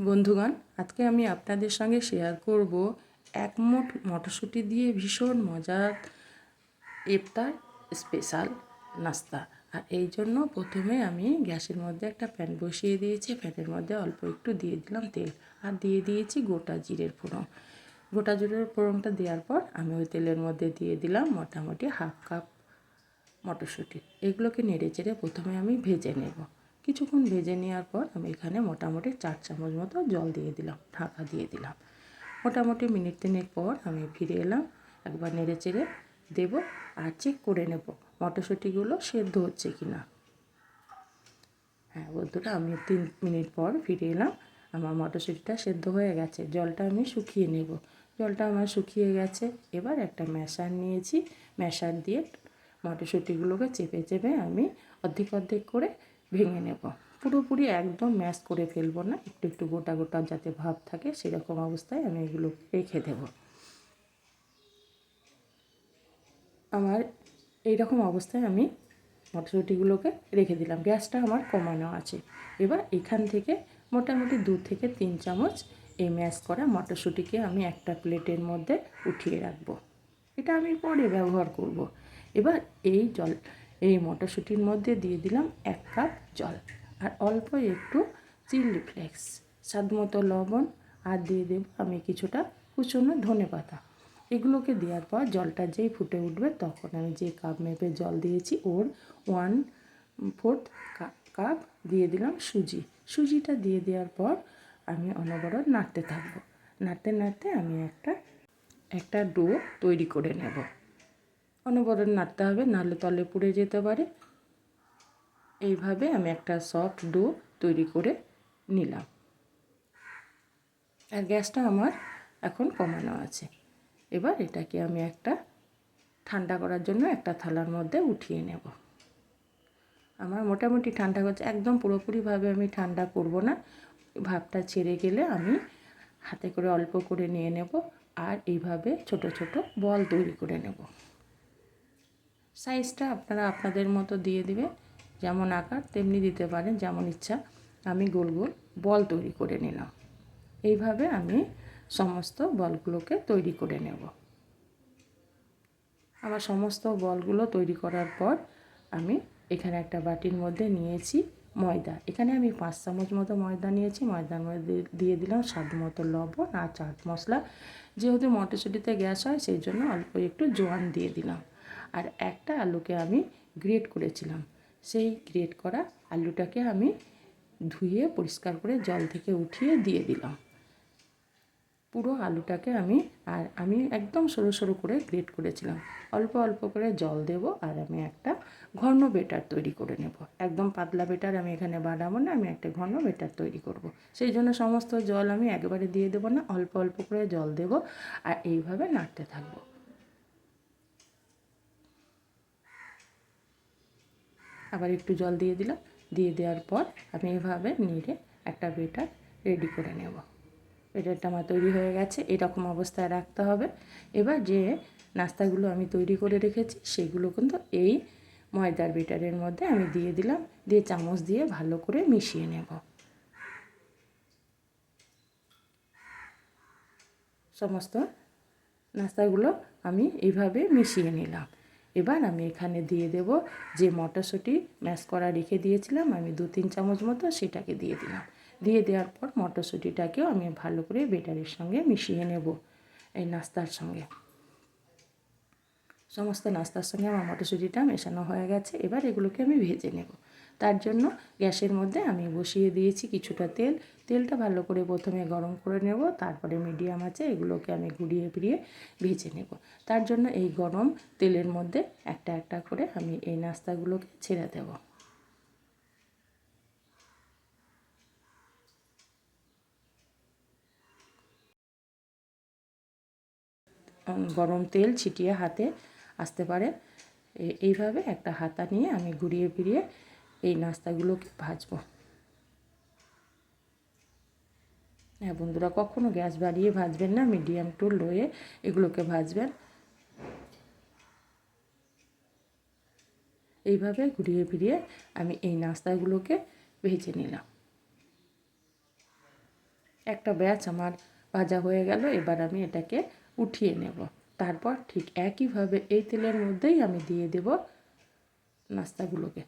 বন্ধুগণ, আজকে আমি আপনাদের সঙ্গে শেয়ার করব এক মুঠ মটরশুঁটি দিয়ে ভীষণ মজার ইফতার স্পেশাল নাস্তা। আর এই জন্য প্রথমে আমি গ্যাসের মধ্যে একটা প্যান বসিয়ে দিয়েছি। প্যানের মধ্যে অল্প একটু দিয়ে দিলাম তেল, আর দিয়ে দিয়েছি গোটা জিরের ফোড়ন। গোটা জিরের ফোড়নটা দেওয়ার পর আমি ওই তেলের মধ্যে দিয়ে দিলাম মোটামুটি হাফ কাপ মটরশুঁটি। এগুলোকে নেড়ে চেড়ে প্রথমে আমি ভেজে নেব। কিছুক্ষণ ভেজে নেওয়ার পর আমি এখানে মোটামুটি 4 চামচ মতো জল দিয়ে দিলাম, ঢাকা দিয়ে দিলাম। মোটামুটি মিনিট 3 পর আমি ফিরে এলাম, একবার নেড়ে চেড়ে দেবো আর চেক করে নেব মটরশুঁটিগুলো সেদ্ধ হচ্ছে কি না। হ্যাঁ বন্ধুরা, আমি 3 মিনিট পর ফিরে এলাম। আমার মটরশুঁটিটা সেদ্ধ হয়ে গেছে। জলটা আমি শুকিয়ে নেব। জলটা আমার শুকিয়ে গেছে। এবার একটা ম্যাশার নিয়েছি, ম্যাশার দিয়ে মটরশুঁটিগুলোকে চেপে চেপে আমি অর্ধেক অর্ধেক করে ভেঙে নেব। পুরোপুরি একদম ম্যাশ করে ফেলবো না, একটু একটু গোটা গোটা যাতে ভাব থাকে সেরকম অবস্থায় আমি এগুলো রেখে দেব। আমার এইরকম অবস্থায় আমি মটরশুঁটিগুলোকে রেখে দিলাম। গ্যাসটা আমার কমানো আছে। এবার এখান থেকে মোটামুটি 2 থেকে 3 চামচ এই ম্যাশ করা মটরশুঁটিকে আমি একটা প্লেটের মধ্যে উঠিয়ে রাখবো। এটা আমি পরে ব্যবহার করব। এবার এই মটরশুঁটির মধ্যে দিয়ে দিলাম 1 কাপ জল, আর অল্প একটু চিলি ফ্লেক্স, স্বাদমতো লবণ, আর দিয়ে দেব আমি কিছুটা কুচনো ধনেপাতা। এগুলোকে দেওয়ার পর জলটা যেই ফুটে উঠবে তখন আমি যে কাপ মেপে জল দিয়েছি ওর 1/4 কাপ দিয়ে দিলাম সুজি। সুজিটা দিয়ে দেওয়ার পর আমি অনবরত নাড়তে থাকবো। নাড়তে নাড়তে আমি একটা ডো তৈরি করে নেব। অনবরত নাড়তে হবে, নাহলে তলে পুড়ে যেতে পারে। এইভাবে আমি একটা সফট ডো তৈরি করে নিলাম। আর গ্যাসটা আমার এখন কমানো আছে। এবার এটাকে আমি একটা ঠান্ডা করার জন্য একটা থালার মধ্যে উঠিয়ে নেব। আমার মোটামুটি ঠান্ডা করছে, একদম পুরোপুরিভাবে আমি ঠান্ডা করব না। ভাবটা ছেড়ে গেলে আমি হাতে করে অল্প করে নিয়ে নেব, আর এইভাবে ছোট ছোট বল তৈরি করে নেব। সাইজটা আপনারা আপনাদের মতো দিয়ে দিবেন, যেমন আকার তেমনি দিতে পারেন, যেমন ইচ্ছা। আমি গোল গোল বল তৈরি করে নিলাম। এইভাবে আমি সমস্ত বলগুলোকে তৈরি করে নেব। আমার সমস্ত বলগুলো তৈরি করার পর আমি এখানে একটা বাটির মধ্যে নিয়েছি ময়দা। এখানে আমি 5 চামচ মতো ময়দা নিয়েছি। ময়দার মধ্যে দিয়ে দিলাম স্বাদ মতো লবণ আর চাট মশলা। যেহেতু মটরশুঁটিতে গ্যাস হয় সেই জন্য অল্প একটু জোয়ান দিয়ে দিলাম। আর একটা আলুকে আমি গ্রেট করেছিলাম, সেই গ্রেট করা আলুটাকে আমি ধুয়ে পরিষ্কার করে জল থেকে উঠিয়ে দিয়ে দিলাম। পুরো আলুটাকে আমি একদম সরু সরু করে গ্রেট করেছিলাম। অল্প অল্প করে জল দেব, আর আমি একটা ঘন বেটার তৈরি করে নেব। একদম পাতলা বেটার আমি এখানে বানাবো না, আমি একটা ঘন বেটার তৈরি করব। সেই জন্য সমস্ত জল আমি একবারে দিয়ে দেবো না, অল্প অল্প করে জল দেব, আর এইভাবে নাড়তে থাকবো। আবার একটু জল দিয়ে দিলাম। দিয়ে দেওয়ার পর আমি এভাবে নেড়ে একটা বেটার রেডি করে নেব। বেটারটা আমার তৈরি হয়ে গেছে, এরকম অবস্থায় রাখতে হবে। এবার যে নাস্তাগুলো আমি তৈরি করে রেখেছি সেগুলো কিন্তু এই ময়দার বেটারের মধ্যে আমি দিয়ে দিলাম, দিয়ে চামচ দিয়ে ভালো করে মিশিয়ে নেব। সমস্ত নাস্তাগুলো আমি এইভাবে মিশিয়ে নিলাম। এবার আমি এখানে দিয়ে দেব যে মটরশুঁটি ম্যাশ করা রেখে দিয়েছিলাম আমি 2-3 চামচ মতো, সেটাকে দিয়ে দিলাম। দিয়ে দেওয়ার পর মটরশুঁটিটাকেও আমি ভালো করে বেটারের সঙ্গে মিশিয়ে নেব। এই নাস্তার সঙ্গে সমস্ত নাস্তার সঙ্গে আমার মটরশুঁটিটা মেশানো হয়ে গেছে। এবার এগুলোকে আমি ভেজে নেব। তার জন্য গ্যাসের মধ্যে আমি বসিয়ে দিয়েছি কিছুটা তেল। তেলটা ভালো করে প্রথমে গরম করে নেব, তারপরে মিডিয়াম আঁচে এগুলোকে আমি ঘুরিয়ে ফিরিয়ে ভেজে নেব। তার জন্য এই গরম তেলের মধ্যে একটা একটা করে আমি এই নাস্তাগুলোকে ছেড়ে দেব। গরম তেল ছিটিয়ে হাতে আসতে পারে, এইভাবে একটা হাতা নিয়ে আমি ঘুরিয়ে ফিরিয়ে এই নাস্তাগুলোকে ভাজবো। হ্যাঁ বন্ধুরা, কখনো গ্যাস বাড়িয়ে ভাজবেন না, মিডিয়াম টু লোয়ে এগুলোকে ভাজবেন। এইভাবে ঘুরিয়ে ফিরিয়ে আমি এই নাস্তাগুলোকে ভেজে নিলাম। একটা ব্যাচ আমার ভাজা হয়ে গেল। এবার আমি এটাকে উঠিয়ে নেব। তারপর ঠিক একইভাবে এই তেলের মধ্যেই আমি দিয়ে দেব নাস্তাগুলোকে।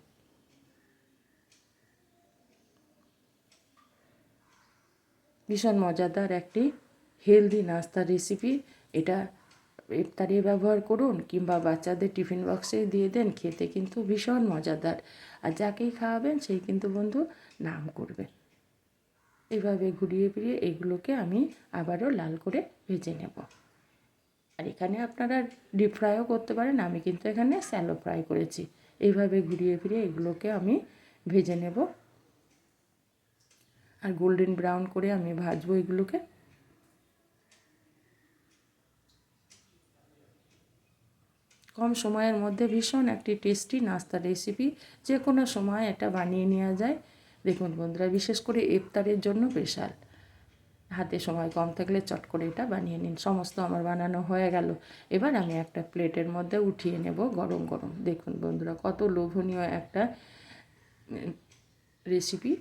ভীষণ মজাদার একটি হেলদি নাস্তার রেসিপি। এটা ইফতারে ব্যবহার করুন কিংবা বাচ্চাদের টিফিন বক্সে দিয়ে দেন, খেতে কিন্তু ভীষণ মজাদার। আর যাকেই খাওয়াবেন সেই কিন্তু বন্ধু নাম করবে। এভাবে ঘুরিয়ে ফিরিয়ে এগুলোকে আমি আবারও লাল করে ভেজে নেব। আর এখানে আপনারা ডিপ ফ্রাইও করতে পারেন, আমি কিন্তু এখানে স্যালো ফ্রাই করেছি। এইভাবে ঘুরিয়ে ফিরিয়ে এগুলোকে আমি ভেজে নেব আর গোল্ডেন ব্রাউন করে আমি ভাজবো এগুলোকে। কম সময়ের মধ্যে ভীষণ একটি টেস্টি নাস্তা রেসিপি, যে কোনো সময় এটা বানিয়ে নেওয়া যায়। দেখুন বন্ধুরা, বিশেষ করে ইফতারের জন্য স্পেশাল। হাতে সময় কম থাকলে চট করে এটা বানিয়ে নিন। সমস্ত আমার বানানো হয়ে গেল। এবার আমি একটা প্লেটের মধ্যে উঠিয়ে নেব গরম গরম। দেখুন বন্ধুরা, কত লোভনীয় একটা রেসিপি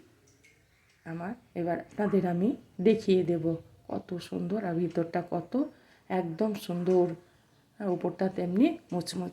আমার। এবার আপনাদের আমি দেখিয়ে দেব কত সুন্দর, আর ভিতরটা কত একদম সুন্দর, আর উপরটা তেমনি মুচমুচে।